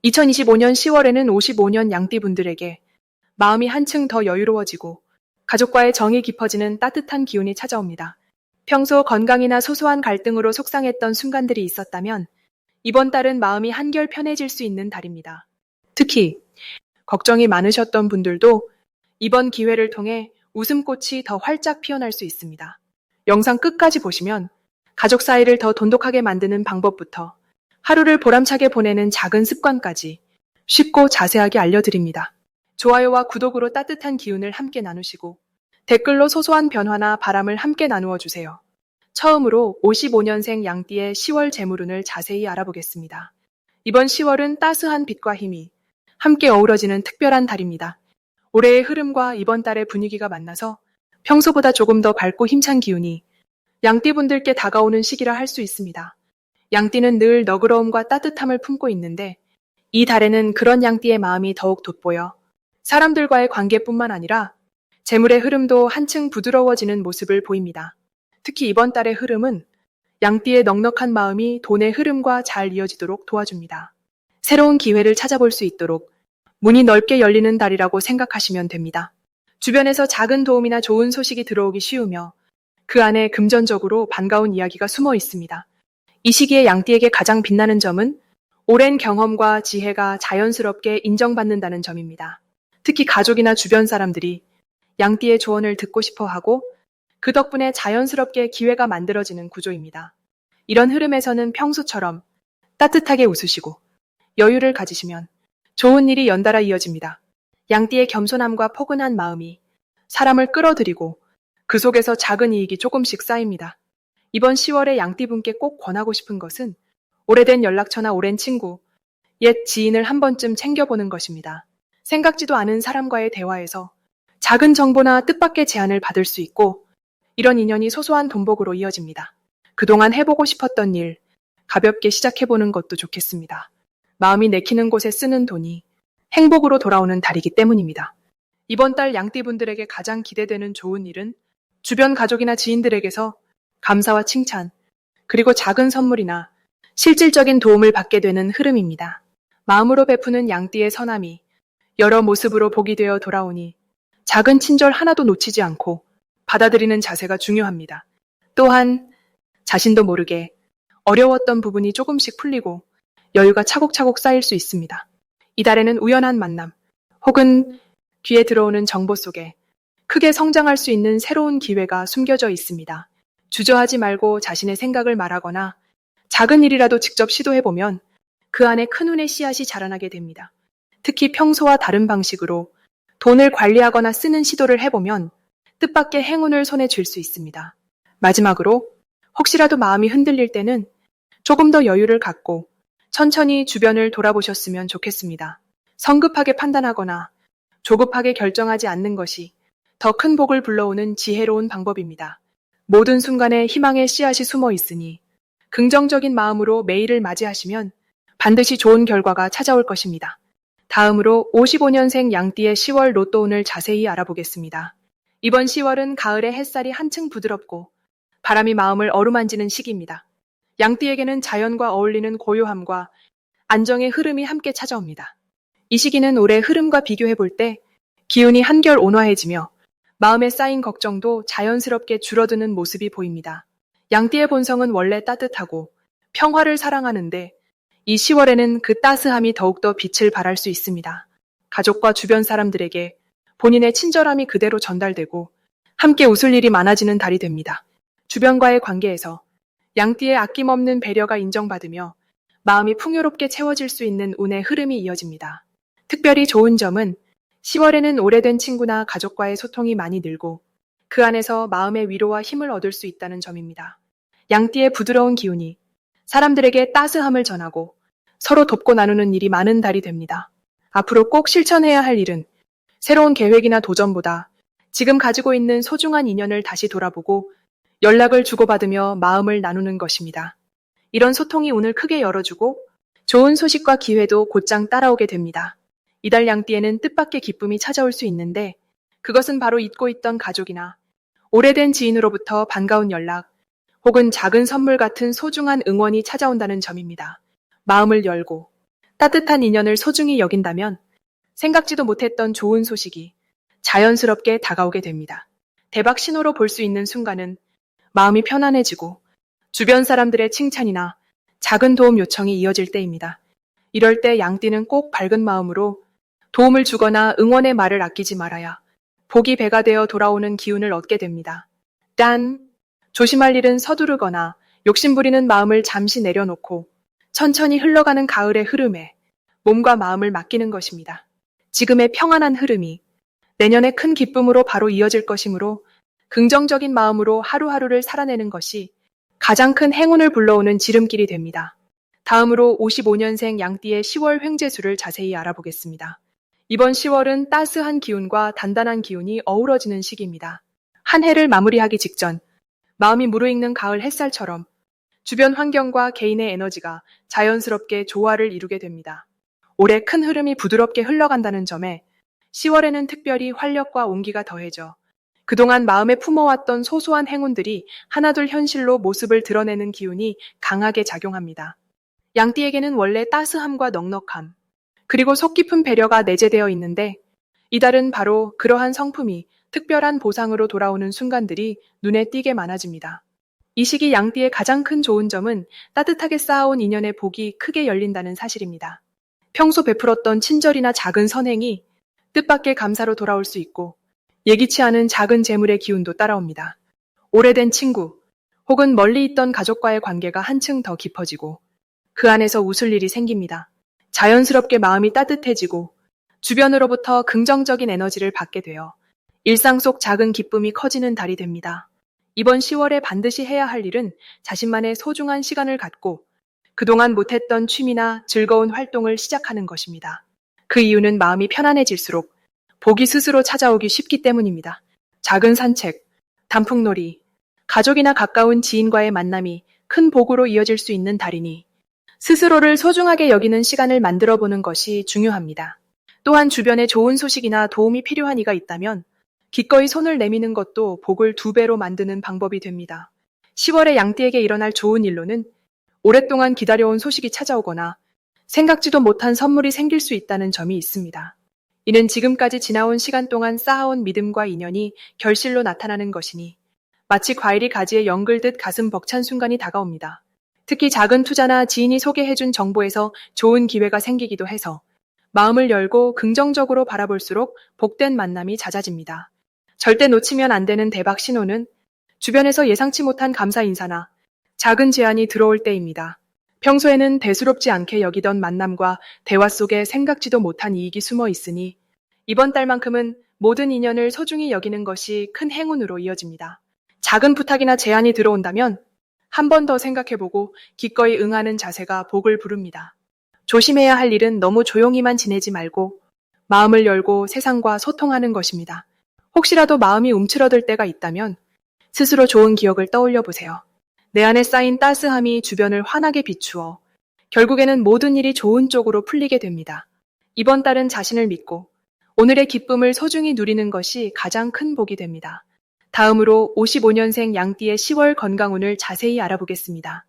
2025년 10월에는 55년 양띠분들에게 마음이 한층 더 여유로워지고 가족과의 정이 깊어지는 따뜻한 기운이 찾아옵니다. 평소 건강이나 소소한 갈등으로 속상했던 순간들이 있었다면 이번 달은 마음이 한결 편해질 수 있는 달입니다. 특히 걱정이 많으셨던 분들도 이번 기회를 통해 웃음꽃이 더 활짝 피어날 수 있습니다. 영상 끝까지 보시면 가족 사이를 더 돈독하게 만드는 방법부터 하루를 보람차게 보내는 작은 습관까지 쉽고 자세하게 알려드립니다. 좋아요와 구독으로 따뜻한 기운을 함께 나누시고 댓글로 소소한 변화나 바람을 함께 나누어 주세요. 처음으로 55년생 양띠의 10월 재물운을 자세히 알아보겠습니다. 이번 10월은 따스한 빛과 힘이 함께 어우러지는 특별한 달입니다. 올해의 흐름과 이번 달의 분위기가 만나서 평소보다 조금 더 밝고 힘찬 기운이 양띠분들께 다가오는 시기라 할 수 있습니다. 양띠는 늘 너그러움과 따뜻함을 품고 있는데 이 달에는 그런 양띠의 마음이 더욱 돋보여 사람들과의 관계뿐만 아니라 재물의 흐름도 한층 부드러워지는 모습을 보입니다. 특히 이번 달의 흐름은 양띠의 넉넉한 마음이 돈의 흐름과 잘 이어지도록 도와줍니다. 새로운 기회를 찾아볼 수 있도록 문이 넓게 열리는 달이라고 생각하시면 됩니다. 주변에서 작은 도움이나 좋은 소식이 들어오기 쉬우며 그 안에 금전적으로 반가운 이야기가 숨어 있습니다. 이 시기에 양띠에게 가장 빛나는 점은 오랜 경험과 지혜가 자연스럽게 인정받는다는 점입니다. 특히 가족이나 주변 사람들이 양띠의 조언을 듣고 싶어 하고 그 덕분에 자연스럽게 기회가 만들어지는 구조입니다. 이런 흐름에서는 평소처럼 따뜻하게 웃으시고 여유를 가지시면 좋은 일이 연달아 이어집니다. 양띠의 겸손함과 포근한 마음이 사람을 끌어들이고 그 속에서 작은 이익이 조금씩 쌓입니다. 이번 10월에 양띠분께 꼭 권하고 싶은 것은 오래된 연락처나 오랜 친구, 옛 지인을 한 번쯤 챙겨보는 것입니다. 생각지도 않은 사람과의 대화에서 작은 정보나 뜻밖의 제안을 받을 수 있고 이런 인연이 소소한 돈복으로 이어집니다. 그동안 해보고 싶었던 일, 가볍게 시작해보는 것도 좋겠습니다. 마음이 내키는 곳에 쓰는 돈이 행복으로 돌아오는 달이기 때문입니다. 이번 달 양띠분들에게 가장 기대되는 좋은 일은 주변 가족이나 지인들에게서 감사와 칭찬, 그리고 작은 선물이나 실질적인 도움을 받게 되는 흐름입니다. 마음으로 베푸는 양띠의 선함이 여러 모습으로 복이 되어 돌아오니 작은 친절 하나도 놓치지 않고 받아들이는 자세가 중요합니다. 또한 자신도 모르게 어려웠던 부분이 조금씩 풀리고 여유가 차곡차곡 쌓일 수 있습니다. 이달에는 우연한 만남 혹은 귀에 들어오는 정보 속에 크게 성장할 수 있는 새로운 기회가 숨겨져 있습니다. 주저하지 말고 자신의 생각을 말하거나 작은 일이라도 직접 시도해보면 그 안에 큰 운의 씨앗이 자라나게 됩니다. 특히 평소와 다른 방식으로 돈을 관리하거나 쓰는 시도를 해보면 뜻밖의 행운을 손에 쥘 수 있습니다. 마지막으로 혹시라도 마음이 흔들릴 때는 조금 더 여유를 갖고 천천히 주변을 돌아보셨으면 좋겠습니다. 성급하게 판단하거나 조급하게 결정하지 않는 것이 더 큰 복을 불러오는 지혜로운 방법입니다. 모든 순간에 희망의 씨앗이 숨어 있으니 긍정적인 마음으로 매일을 맞이하시면 반드시 좋은 결과가 찾아올 것입니다. 다음으로 55년생 양띠의 10월 로또운을 자세히 알아보겠습니다. 이번 10월은 가을의 햇살이 한층 부드럽고 바람이 마음을 어루만지는 시기입니다. 양띠에게는 자연과 어울리는 고요함과 안정의 흐름이 함께 찾아옵니다. 이 시기는 올해 흐름과 비교해 볼 때 기운이 한결 온화해지며 마음에 쌓인 걱정도 자연스럽게 줄어드는 모습이 보입니다. 양띠의 본성은 원래 따뜻하고 평화를 사랑하는데 이 10월에는 그 따스함이 더욱더 빛을 발할 수 있습니다. 가족과 주변 사람들에게 본인의 친절함이 그대로 전달되고 함께 웃을 일이 많아지는 달이 됩니다. 주변과의 관계에서 양띠의 아낌없는 배려가 인정받으며 마음이 풍요롭게 채워질 수 있는 운의 흐름이 이어집니다. 특별히 좋은 점은 10월에는 오래된 친구나 가족과의 소통이 많이 늘고 그 안에서 마음의 위로와 힘을 얻을 수 있다는 점입니다. 양띠의 부드러운 기운이 사람들에게 따스함을 전하고 서로 돕고 나누는 일이 많은 달이 됩니다. 앞으로 꼭 실천해야 할 일은 새로운 계획이나 도전보다 지금 가지고 있는 소중한 인연을 다시 돌아보고 연락을 주고받으며 마음을 나누는 것입니다. 이런 소통이 운을 크게 열어주고 좋은 소식과 기회도 곧장 따라오게 됩니다. 이달 양띠에는 뜻밖의 기쁨이 찾아올 수 있는데 그것은 바로 잊고 있던 가족이나 오래된 지인으로부터 반가운 연락 혹은 작은 선물 같은 소중한 응원이 찾아온다는 점입니다. 마음을 열고 따뜻한 인연을 소중히 여긴다면 생각지도 못했던 좋은 소식이 자연스럽게 다가오게 됩니다. 대박 신호로 볼 수 있는 순간은 마음이 편안해지고 주변 사람들의 칭찬이나 작은 도움 요청이 이어질 때입니다. 이럴 때 양띠는 꼭 밝은 마음으로 도움을 주거나 응원의 말을 아끼지 말아야 복이 배가 되어 돌아오는 기운을 얻게 됩니다. 단, 조심할 일은 서두르거나 욕심부리는 마음을 잠시 내려놓고 천천히 흘러가는 가을의 흐름에 몸과 마음을 맡기는 것입니다. 지금의 평안한 흐름이 내년의 큰 기쁨으로 바로 이어질 것이므로 긍정적인 마음으로 하루하루를 살아내는 것이 가장 큰 행운을 불러오는 지름길이 됩니다. 다음으로 55년생 양띠의 10월 횡재수를 자세히 알아보겠습니다. 이번 10월은 따스한 기운과 단단한 기운이 어우러지는 시기입니다. 한 해를 마무리하기 직전 마음이 무르익는 가을 햇살처럼 주변 환경과 개인의 에너지가 자연스럽게 조화를 이루게 됩니다. 올해 큰 흐름이 부드럽게 흘러간다는 점에 10월에는 특별히 활력과 온기가 더해져 그동안 마음에 품어왔던 소소한 행운들이 하나둘 현실로 모습을 드러내는 기운이 강하게 작용합니다. 양띠에게는 원래 따스함과 넉넉함, 그리고 속 깊은 배려가 내재되어 있는데 이달은 바로 그러한 성품이 특별한 보상으로 돌아오는 순간들이 눈에 띄게 많아집니다. 이 시기 양띠의 가장 큰 좋은 점은 따뜻하게 쌓아온 인연의 복이 크게 열린다는 사실입니다. 평소 베풀었던 친절이나 작은 선행이 뜻밖의 감사로 돌아올 수 있고 예기치 않은 작은 재물의 기운도 따라옵니다. 오래된 친구 혹은 멀리 있던 가족과의 관계가 한층 더 깊어지고 그 안에서 웃을 일이 생깁니다. 자연스럽게 마음이 따뜻해지고 주변으로부터 긍정적인 에너지를 받게 되어 일상 속 작은 기쁨이 커지는 달이 됩니다. 이번 10월에 반드시 해야 할 일은 자신만의 소중한 시간을 갖고 그동안 못했던 취미나 즐거운 활동을 시작하는 것입니다. 그 이유는 마음이 편안해질수록 복이 스스로 찾아오기 쉽기 때문입니다. 작은 산책, 단풍놀이, 가족이나 가까운 지인과의 만남이 큰 복으로 이어질 수 있는 달이니 스스로를 소중하게 여기는 시간을 만들어 보는 것이 중요합니다. 또한 주변에 좋은 소식이나 도움이 필요한 이가 있다면 기꺼이 손을 내미는 것도 복을 2배로 만드는 방법이 됩니다. 10월에 양띠에게 일어날 좋은 일로는 오랫동안 기다려온 소식이 찾아오거나 생각지도 못한 선물이 생길 수 있다는 점이 있습니다. 이는 지금까지 지나온 시간 동안 쌓아온 믿음과 인연이 결실로 나타나는 것이니 마치 과일이 가지에 연글듯 가슴 벅찬 순간이 다가옵니다. 특히 작은 투자나 지인이 소개해준 정보에서 좋은 기회가 생기기도 해서 마음을 열고 긍정적으로 바라볼수록 복된 만남이 잦아집니다. 절대 놓치면 안 되는 대박 신호는 주변에서 예상치 못한 감사 인사나 작은 제안이 들어올 때입니다. 평소에는 대수롭지 않게 여기던 만남과 대화 속에 생각지도 못한 이익이 숨어 있으니 이번 달만큼은 모든 인연을 소중히 여기는 것이 큰 행운으로 이어집니다. 작은 부탁이나 제안이 들어온다면 한 번 더 생각해보고 기꺼이 응하는 자세가 복을 부릅니다. 조심해야 할 일은 너무 조용히만 지내지 말고 마음을 열고 세상과 소통하는 것입니다. 혹시라도 마음이 움츠러들 때가 있다면 스스로 좋은 기억을 떠올려 보세요. 내 안에 쌓인 따스함이 주변을 환하게 비추어 결국에는 모든 일이 좋은 쪽으로 풀리게 됩니다. 이번 달은 자신을 믿고 오늘의 기쁨을 소중히 누리는 것이 가장 큰 복이 됩니다. 다음으로 55년생 양띠의 10월 건강운을 자세히 알아보겠습니다.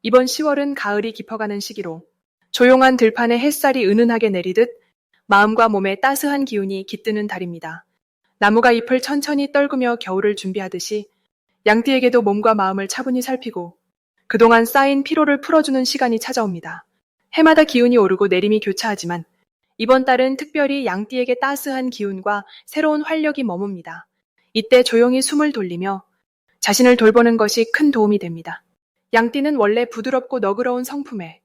이번 10월은 가을이 깊어가는 시기로 조용한 들판에 햇살이 은은하게 내리듯 마음과 몸에 따스한 기운이 깃드는 달입니다. 나무가 잎을 천천히 떨구며 겨울을 준비하듯이 양띠에게도 몸과 마음을 차분히 살피고 그동안 쌓인 피로를 풀어주는 시간이 찾아옵니다. 해마다 기운이 오르고 내림이 교차하지만 이번 달은 특별히 양띠에게 따스한 기운과 새로운 활력이 머뭅니다. 이때 조용히 숨을 돌리며 자신을 돌보는 것이 큰 도움이 됩니다. 양띠는 원래 부드럽고 너그러운 성품에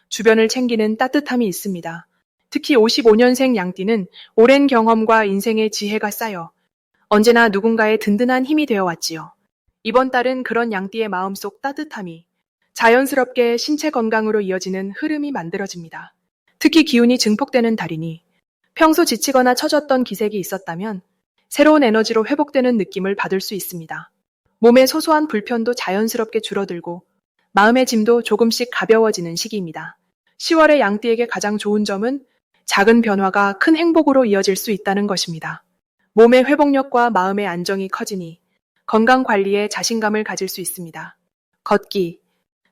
주변을 챙기는 따뜻함이 있습니다. 특히 55년생 양띠는 오랜 경험과 인생의 지혜가 쌓여 언제나 누군가의 든든한 힘이 되어 왔지요. 이번 달은 그런 양띠의 마음속 따뜻함이 자연스럽게 신체 건강으로 이어지는 흐름이 만들어집니다. 특히 기운이 증폭되는 달이니 평소 지치거나 처졌던 기색이 있었다면 새로운 에너지로 회복되는 느낌을 받을 수 있습니다. 몸의 소소한 불편도 자연스럽게 줄어들고 마음의 짐도 조금씩 가벼워지는 시기입니다. 10월의 양띠에게 가장 좋은 점은 작은 변화가 큰 행복으로 이어질 수 있다는 것입니다. 몸의 회복력과 마음의 안정이 커지니 건강 관리에 자신감을 가질 수 있습니다. 걷기,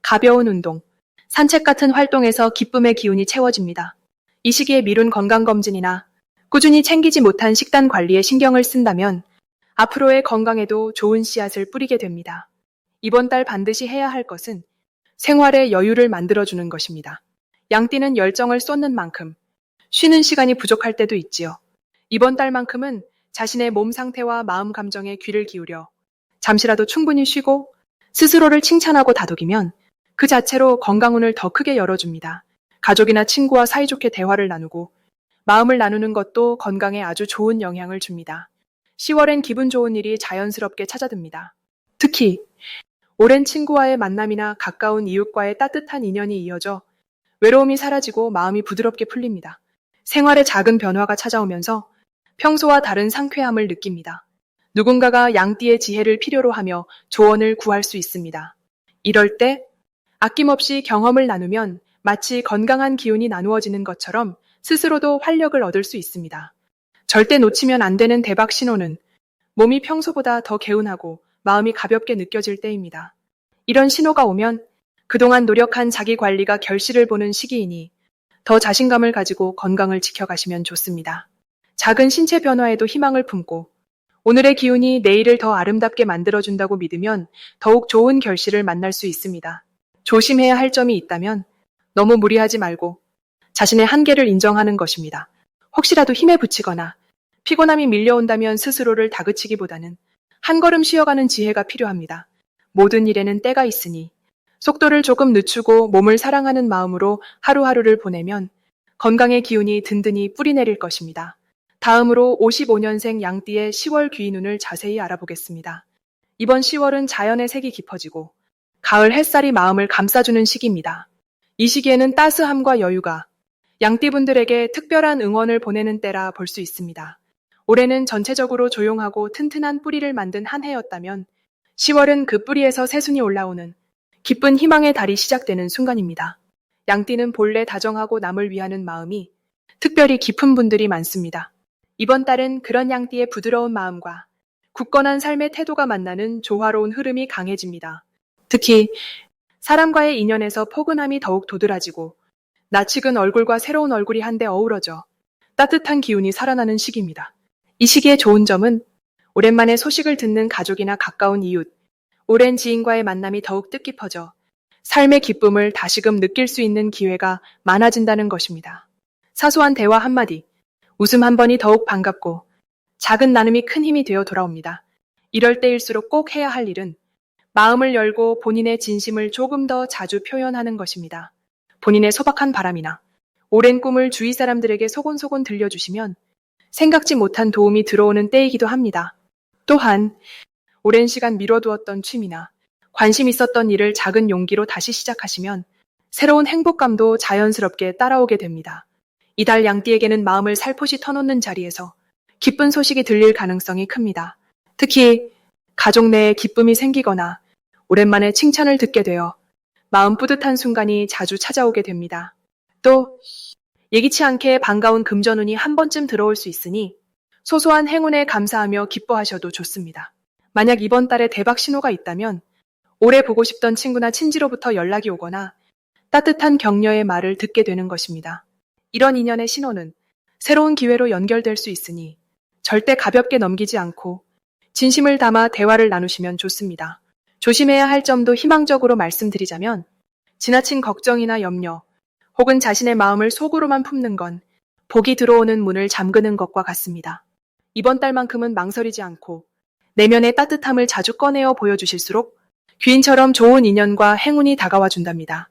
가벼운 운동, 산책 같은 활동에서 기쁨의 기운이 채워집니다. 이 시기에 미룬 건강검진이나 꾸준히 챙기지 못한 식단 관리에 신경을 쓴다면 앞으로의 건강에도 좋은 씨앗을 뿌리게 됩니다. 이번 달 반드시 해야 할 것은 생활의 여유를 만들어주는 것입니다. 양띠는 열정을 쏟는 만큼 쉬는 시간이 부족할 때도 있지요. 이번 달만큼은 자신의 몸 상태와 마음 감정에 귀를 기울여 잠시라도 충분히 쉬고 스스로를 칭찬하고 다독이면 그 자체로 건강운을 더 크게 열어줍니다. 가족이나 친구와 사이좋게 대화를 나누고 마음을 나누는 것도 건강에 아주 좋은 영향을 줍니다. 10월엔 기분 좋은 일이 자연스럽게 찾아듭니다. 특히 오랜 친구와의 만남이나 가까운 이웃과의 따뜻한 인연이 이어져 외로움이 사라지고 마음이 부드럽게 풀립니다. 생활에 작은 변화가 찾아오면서 평소와 다른 상쾌함을 느낍니다. 누군가가 양띠의 지혜를 필요로 하며 조언을 구할 수 있습니다. 이럴 때 아낌없이 경험을 나누면 마치 건강한 기운이 나누어지는 것처럼 스스로도 활력을 얻을 수 있습니다. 절대 놓치면 안 되는 대박 신호는 몸이 평소보다 더 개운하고 마음이 가볍게 느껴질 때입니다. 이런 신호가 오면 그동안 노력한 자기 관리가 결실을 보는 시기이니 더 자신감을 가지고 건강을 지켜가시면 좋습니다. 작은 신체 변화에도 희망을 품고 오늘의 기운이 내일을 더 아름답게 만들어준다고 믿으면 더욱 좋은 결실을 만날 수 있습니다. 조심해야 할 점이 있다면 너무 무리하지 말고 자신의 한계를 인정하는 것입니다. 혹시라도 힘에 부치거나 피곤함이 밀려온다면 스스로를 다그치기보다는 한 걸음 쉬어가는 지혜가 필요합니다. 모든 일에는 때가 있으니 속도를 조금 늦추고 몸을 사랑하는 마음으로 하루하루를 보내면 건강의 기운이 든든히 뿌리내릴 것입니다. 다음으로 55년생 양띠의 10월 귀인운을 자세히 알아보겠습니다. 이번 10월은 자연의 색이 깊어지고 가을 햇살이 마음을 감싸주는 시기입니다. 이 시기에는 따스함과 여유가 양띠분들에게 특별한 응원을 보내는 때라 볼 수 있습니다. 올해는 전체적으로 조용하고 튼튼한 뿌리를 만든 한 해였다면 10월은 그 뿌리에서 새순이 올라오는 기쁜 희망의 달이 시작되는 순간입니다. 양띠는 본래 다정하고 남을 위하는 마음이 특별히 깊은 분들이 많습니다. 이번 달은 그런 양띠의 부드러운 마음과 굳건한 삶의 태도가 만나는 조화로운 흐름이 강해집니다. 특히 사람과의 인연에서 포근함이 더욱 도드라지고 낯익은 얼굴과 새로운 얼굴이 한데 어우러져 따뜻한 기운이 살아나는 시기입니다. 이 시기의 좋은 점은 오랜만에 소식을 듣는 가족이나 가까운 이웃, 오랜 지인과의 만남이 더욱 뜻깊어져 삶의 기쁨을 다시금 느낄 수 있는 기회가 많아진다는 것입니다. 사소한 대화 한마디, 웃음 한 번이 더욱 반갑고 작은 나눔이 큰 힘이 되어 돌아옵니다. 이럴 때일수록 꼭 해야 할 일은 마음을 열고 본인의 진심을 조금 더 자주 표현하는 것입니다. 본인의 소박한 바람이나 오랜 꿈을 주위 사람들에게 소곤소곤 들려주시면 생각지 못한 도움이 들어오는 때이기도 합니다. 또한 오랜 시간 미뤄두었던 취미나 관심 있었던 일을 작은 용기로 다시 시작하시면 새로운 행복감도 자연스럽게 따라오게 됩니다. 이달 양띠에게는 마음을 살포시 터놓는 자리에서 기쁜 소식이 들릴 가능성이 큽니다. 특히 가족 내에 기쁨이 생기거나 오랜만에 칭찬을 듣게 되어 마음 뿌듯한 순간이 자주 찾아오게 됩니다. 또 예기치 않게 반가운 금전운이 한 번쯤 들어올 수 있으니 소소한 행운에 감사하며 기뻐하셔도 좋습니다. 만약 이번 달에 대박 신호가 있다면 오래 보고 싶던 친구나 친지로부터 연락이 오거나 따뜻한 격려의 말을 듣게 되는 것입니다. 이런 인연의 신호는 새로운 기회로 연결될 수 있으니 절대 가볍게 넘기지 않고 진심을 담아 대화를 나누시면 좋습니다. 조심해야 할 점도 희망적으로 말씀드리자면 지나친 걱정이나 염려 혹은 자신의 마음을 속으로만 품는 건 복이 들어오는 문을 잠그는 것과 같습니다. 이번 달만큼은 망설이지 않고 내면의 따뜻함을 자주 꺼내어 보여주실수록 귀인처럼 좋은 인연과 행운이 다가와 준답니다.